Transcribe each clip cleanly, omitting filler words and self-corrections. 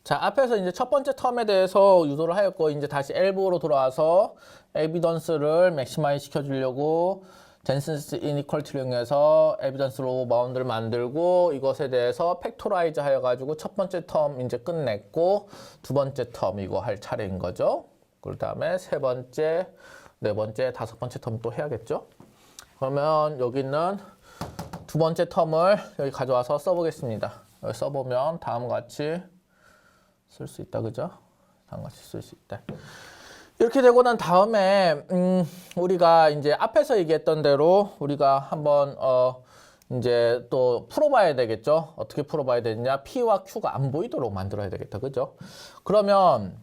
자, 앞에서 이제 첫 번째 텀에 대해서 유도를 하였고, 이제 다시 엘보로 돌아와서 에비던스를 맥시마이즈 시켜주려고 젠슨스 이니퀄리티를 이용해서 에비던스 로우 바운드를 만들고 이것에 대해서 팩토라이즈 하여가지고 첫 번째 텀 이제 끝냈고 두 번째 텀 이거 할 차례인 거죠. 그 다음에 세 번째, 네 번째, 다섯 번째 텀 또 해야겠죠. 그러면 여기는 두 번째 텀을 여기 가져와서 써보겠습니다. 여기 써보면 다음과 같이 쓸 수 있다, 그죠? 다음과 같이 쓸 수 있다. 이렇게 되고 난 다음에 우리가 이제 앞에서 얘기했던 대로 우리가 한번 이제 또 풀어봐야 되겠죠. 어떻게 풀어봐야 되느냐? P와 Q가 안 보이도록 만들어야 되겠다, 그죠? 그러면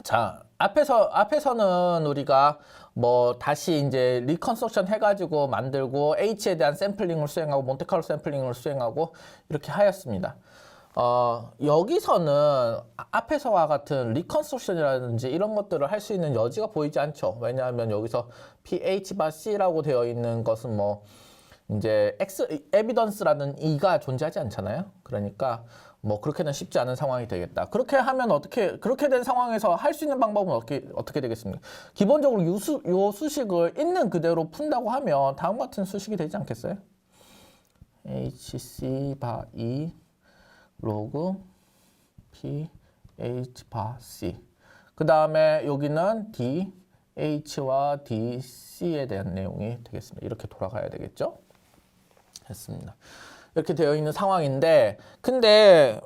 자 앞에서는 우리가 뭐 다시 이제 리컨스트럭션 해가지고 만들고 H에 대한 샘플링을 수행하고 몬테카를로 샘플링을 수행하고 이렇게 하였습니다. 여기서는 앞에서와 같은 리컨스트럭션이라든지 이런 것들을 할 수 있는 여지가 보이지 않죠. 왜냐하면 여기서 PH/C라고 되어 있는 것은 뭐 이제 에비던스라는 E가 존재하지 않잖아요. 그러니까 뭐 그렇게는 쉽지 않은 상황이 되겠다. 그렇게 하면 그렇게 된 상황에서 할 수 있는 방법은 어떻게 되겠습니까? 기본적으로 요 수식을 있는 그대로 푼다고 하면 다음 같은 수식이 되지 않겠어요? HC/E 로그 PH/C. 그 다음에 여기는 DH와 DC에 대한 내용이 되겠습니다. 이렇게 돌아가야 되겠죠? 됐습니다. 이렇게 되어 있는 상황인데, 근데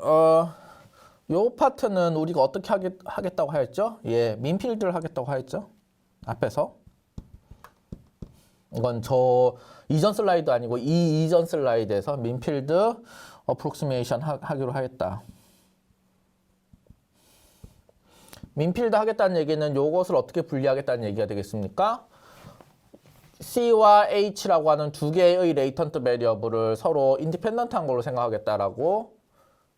요 파트는 우리가 어떻게 하겠다고 하였죠? 예, 민필드를 하겠다고 하였죠? 앞에서. 이건 저 이전 슬라이드 아니고 이 이전 슬라이드에서 민필드 어프록시메이션 하기로 하겠다. 민필드 하겠다는 얘기는 요것을 어떻게 분리하겠다는 얘기가 되겠습니까? C와 H라고 하는 두 개의 레이턴트 베리어블을 서로 인디펜던트한 걸로 생각하겠다라고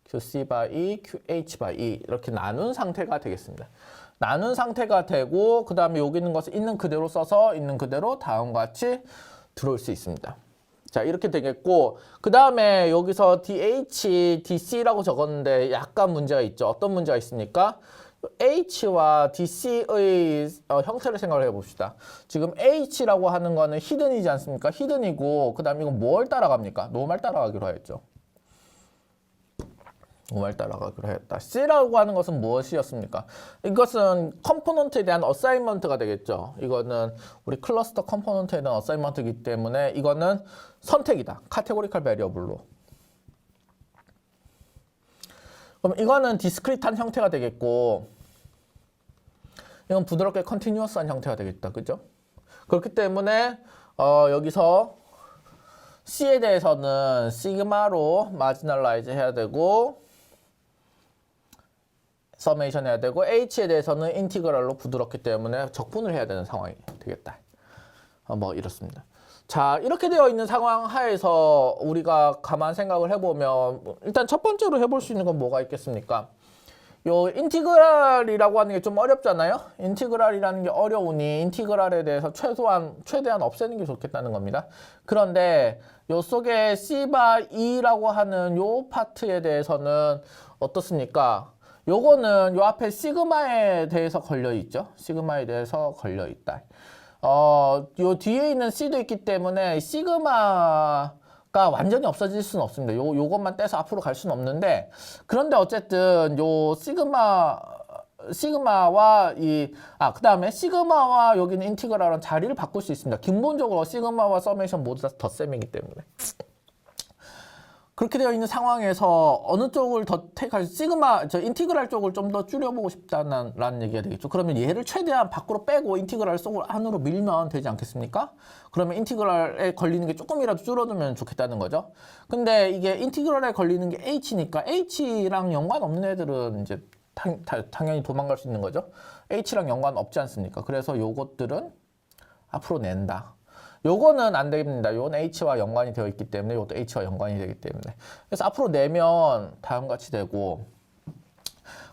QC/E, QH/E 이렇게 나눈 상태가 되겠습니다. 나눈 상태가 되고 그 다음에 여기 있는 것을 있는 그대로 써서 있는 그대로 다음과 같이 들어올 수 있습니다. 자, 이렇게 되겠고 그 다음에 여기서 DH, DC라고 적었는데 약간 문제가 있죠. 어떤 문제가 있습니까? H와 DC의 형태를 생각을 해봅시다. 지금 H라고 하는 거는 히든이지 않습니까? 히든이고 그 다음에 이건 뭘 따라갑니까? 노멀 따라가기로 하였죠. 노멀 따라가기로 했다. C라고 하는 것은 무엇이었습니까? 이것은 컴포넌트에 대한 어사인먼트가 되겠죠. 이거는 우리 클러스터 컴포넌트에 대한 어사인먼트이기 때문에 이거는 선택이다. 카테고리컬 베리어블로. 그럼 이거는 디스크리트한 형태가 되겠고 이건 부드럽게 컨티뉴어스한 형태가 되겠다. 그죠? 그렇기 때문에 여기서 C에 대해서는 시그마로 마지널라이즈 해야 되고 서메이션 해야 되고 H에 대해서는 인티그랄로 부드럽기 때문에 적분을 해야 되는 상황이 되겠다. 뭐 이렇습니다. 자, 이렇게 되어 있는 상황 하에서 우리가 가만 생각을 해보면 일단 첫 번째로 해볼 수 있는 건 뭐가 있겠습니까? 요 인티그랄이라고 하는 게 좀 어렵잖아요. 인티그랄이라는 게 어려우니 인티그랄에 대해서 최대한 없애는 게 좋겠다는 겁니다. 그런데 요 속에 C/E라고 하는 요 파트에 대해서는 어떻습니까? 요거는 요 앞에 시그마에 대해서 걸려 있죠. 시그마에 대해서 걸려 있다. 요 뒤에 있는 C도 있기 때문에 시그마가 완전히 없어질 수는 없습니다. 요것만 떼서 앞으로 갈 수는 없는데, 그런데 어쨌든 요 시그마와 그 다음에 시그마와 여기는 인티그랄은 자리를 바꿀 수 있습니다. 기본적으로 시그마와 서메이션 모두 다 덧셈이기 때문에. 그렇게 되어 있는 상황에서 어느 쪽을 더 택할 인티그랄 쪽을 좀 더 줄여보고 싶다는 얘기가 되겠죠. 그러면 얘를 최대한 밖으로 빼고 인티그랄 속을 안으로 밀면 되지 않겠습니까? 그러면 인티그랄에 걸리는 게 조금이라도 줄어들면 좋겠다는 거죠. 근데 이게 인티그랄에 걸리는 게 H니까 H랑 연관 없는 애들은 이제 당연히 도망갈 수 있는 거죠. H랑 연관 없지 않습니까? 그래서 요것들은 앞으로 낸다. 요거는 안 됩니다. 요건 H와 연관이 되어 있기 때문에 요것도 H와 연관이 되기 때문에. 그래서 앞으로 내면 다음같이 되고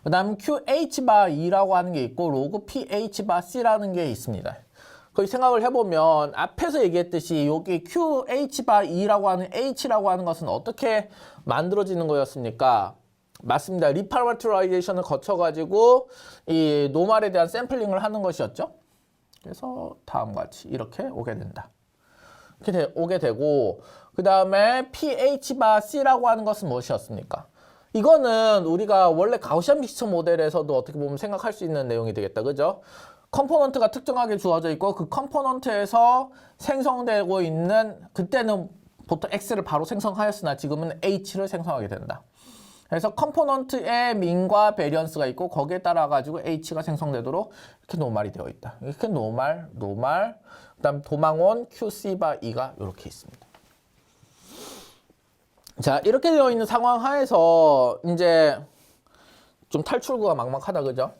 그 다음 QH/E라고 하는 게 있고 로그 PH/C라는 게 있습니다. 거기 생각을 해보면 앞에서 얘기했듯이 여기 QH/E라고 하는 H라고 하는 것은 어떻게 만들어지는 거였습니까? 맞습니다. 리파라메트라이제이션을 거쳐가지고 이 노말에 대한 샘플링을 하는 것이었죠. 그래서 다음과 같이 이렇게 오게 된다. 이렇게 오게 되고, 그 다음에 pH 바 C라고 하는 것은 무엇이었습니까? 이거는 우리가 원래 가우시안 믹스처 모델에서도 어떻게 보면 생각할 수 있는 내용이 되겠다. 그죠? 컴포넌트가 특정하게 주어져 있고 그 컴포넌트에서 생성되고 있는, 그때는 보통 X를 바로 생성하였으나 지금은 H를 생성하게 된다. 그래서 컴포넌트의 민과 베리언스가 있고 거기에 따라 가지고 H가 생성되도록 이렇게 노말이 되어 있다. 이렇게 노말, 그다음 도망원 QC 바 E가 이렇게 있습니다. 자, 이렇게 되어 있는 상황 하에서 이제 좀 탈출구가 막막하다, 그죠?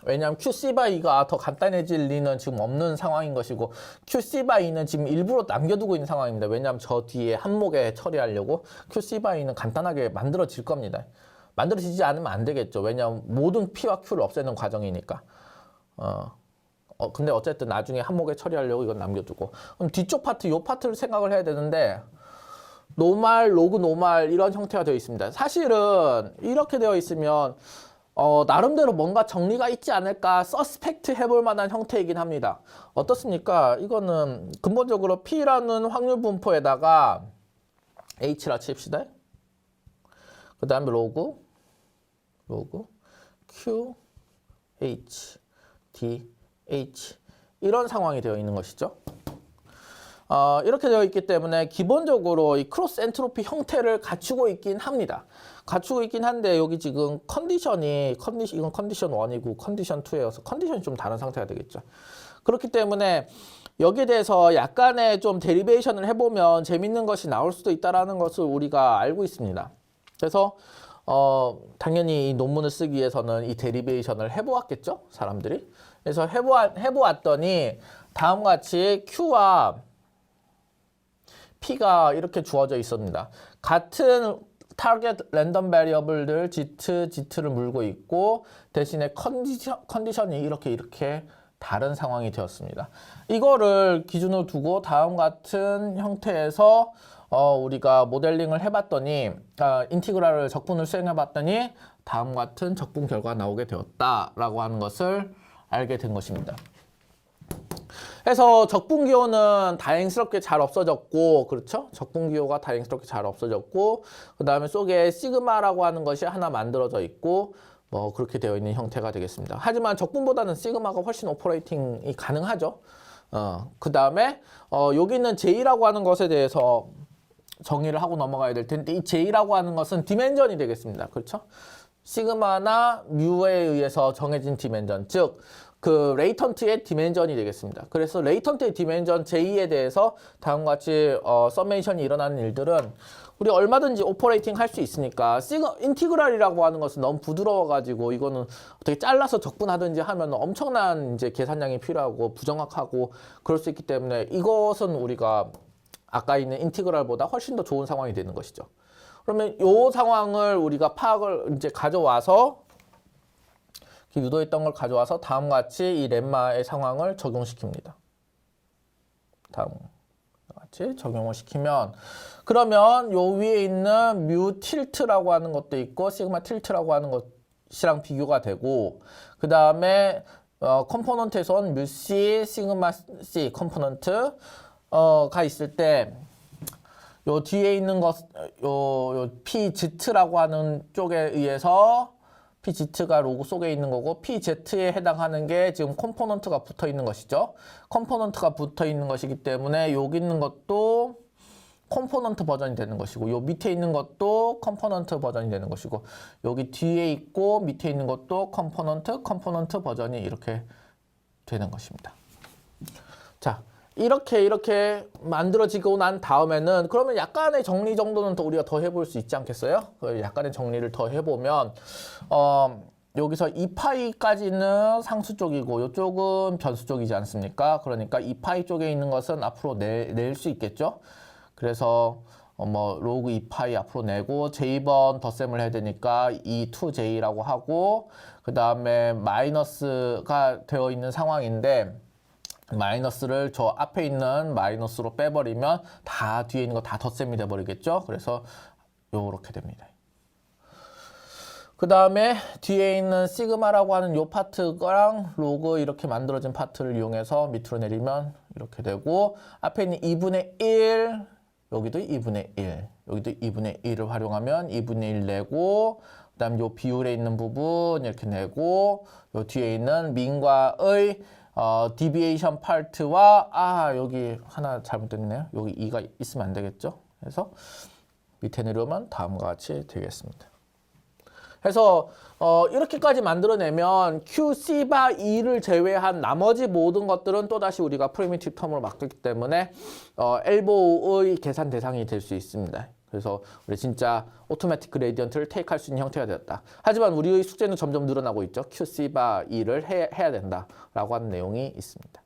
왜냐하면 QC 바 E가 더 간단해질 리는 지금 없는 상황인 것이고 QC 바 E는 지금 일부러 남겨두고 있는 상황입니다. 왜냐하면 저 뒤에 한목에 처리하려고 QC 바 E는 간단하게 만들어질 겁니다. 만들어지지 않으면 안 되겠죠. 왜냐하면 모든 P와 Q를 없애는 과정이니까. 근데 어쨌든 나중에 한목에 처리하려고 이건 남겨두고. 그럼 뒤쪽 파트, 이 파트를 생각을 해야 되는데 노말, 로그 노말 이런 형태가 되어 있습니다. 사실은 이렇게 되어 있으면 나름대로 뭔가 정리가 있지 않을까 서스펙트 해볼 만한 형태이긴 합니다. 어떻습니까? 이거는 근본적으로 P라는 확률 분포에다가 H라 칩시다. 그 다음에 로그 Q, H, D, H 이런 상황이 되어 있는 것이죠. 이렇게 되어 있기 때문에 기본적으로 이 크로스 엔트로피 형태를 갖추고 있긴 합니다. 갖추고 있긴 한데 여기 지금 이건 컨디션 1이고 컨디션 2여서 컨디션이 좀 다른 상태가 되겠죠. 그렇기 때문에 여기에 대해서 약간의 좀 데리베이션을 해보면 재밌는 것이 나올 수도 있다는 것을 우리가 알고 있습니다. 그래서 당연히 이 논문을 쓰기 위해서는 이 데리베이션을 해보았겠죠, 사람들이. 그래서 해보았더니 다음과 같이 Q와 P가 이렇게 주어져 있습니다. 같은 타겟 랜덤 베리어블들 G를 물고 있고 대신에 컨디션이 이렇게 다른 상황이 되었습니다. 이거를 기준으로 두고 다음 같은 형태에서 우리가 모델링을 해봤더니 인티그랄을 적분을 수행해봤더니 다음 같은 적분 결과가 나오게 되었다라고 하는 것을 알게 된 것입니다. 그래서 적분기호는 다행스럽게 잘 없어졌고, 그렇죠? 적분기호가 다행스럽게 잘 없어졌고, 그 다음에 속에 시그마라고 하는 것이 하나 만들어져 있고, 뭐 그렇게 되어 있는 형태가 되겠습니다. 하지만 적분보다는 시그마가 훨씬 오퍼레이팅이 가능하죠. 그 다음에 여기 있는 J라고 하는 것에 대해서 정의를 하고 넘어가야 될 텐데, 이 J라고 하는 것은 디멘전이 되겠습니다. 그렇죠? 시그마나 뮤에 의해서 정해진 디멘전, 즉 그 레이턴트의 디멘전이 되겠습니다. 그래서 레이턴트의 디멘전 J에 대해서 다음과 같이 서메이션이 일어나는 일들은 우리 얼마든지 오퍼레이팅 할 수 있으니까 인티그랄이라고 하는 것은 너무 부드러워가지고 이거는 어떻게 잘라서 적분하든지 하면 엄청난 이제 계산량이 필요하고 부정확하고 그럴 수 있기 때문에 이것은 우리가 아까 있는 인티그랄보다 훨씬 더 좋은 상황이 되는 것이죠. 그러면 이 상황을 우리가 파악을 이제 가져와서 유도했던 걸 가져와서 다음과 같이 이 렘마의 상황을 적용시킵니다. 다음과 같이 적용을 시키면 그러면 요 위에 있는 뮤 틸트라고 하는 것도 있고 시그마 틸트라고 하는 것이랑 비교가 되고 그 다음에 컴포넌트에선 뮤 C, 시그마 C 컴포넌트가 있을 때 요 뒤에 있는 것, 요 PZ라고 하는 쪽에 의해서 PZ가 로고 속에 있는 거고 PZ에 해당하는 게 지금 컴포넌트가 붙어 있는 것이죠. 컴포넌트가 붙어 있는 것이기 때문에 여기 있는 것도 컴포넌트 버전이 되는 것이고 요 밑에 있는 것도 컴포넌트 버전이 되는 것이고 여기 뒤에 있고 밑에 있는 것도 컴포넌트 버전이 이렇게 되는 것입니다. 자, 이렇게 만들어지고 난 다음에는 그러면 약간의 정리 정도는 더 우리가 더 해볼 수 있지 않겠어요? 약간의 정리를 더 해보면 여기서 2파이까지는 상수 쪽이고 이쪽은 변수 쪽이지 않습니까? 그러니까 2파이 쪽에 있는 것은 앞으로 낼 수 있겠죠? 그래서 뭐 로그 2파이 앞으로 내고 J번 덧셈을 해야 되니까 2J라고 하고 그 다음에 마이너스가 되어 있는 상황인데 마이너스를 저 앞에 있는 마이너스로 빼버리면 다 뒤에 있는 거 다 덧셈이 돼버리겠죠. 그래서 요렇게 됩니다. 그 다음에 뒤에 있는 시그마라고 하는 요 파트랑 로그 이렇게 만들어진 파트를 이용해서 밑으로 내리면 이렇게 되고 앞에 있는 2분의 1 여기도 2분의 1 여기도 2분의 1을 활용하면 2분의 1 내고 그 다음 요 비율에 있는 부분 이렇게 내고 요 뒤에 있는 민과의 디비에이션 파트와 여기 하나 잘못됐네요. 여기 2가 있으면 안 되겠죠. 그래서 밑에 내려오면 다음과 같이 되겠습니다. 그래서 이렇게까지 만들어내면 Q, C 바 2를 제외한 나머지 모든 것들은 또다시 우리가 프리미티브 텀으로 맡겼기 때문에 엘보의 계산 대상이 될 수 있습니다. 그래서 우리 진짜 오토매틱 그레디언트를 테이크할 수 있는 형태가 되었다. 하지만 우리의 숙제는 점점 늘어나고 있죠. Q, C 바 2를 해야 된다라고 하는 내용이 있습니다.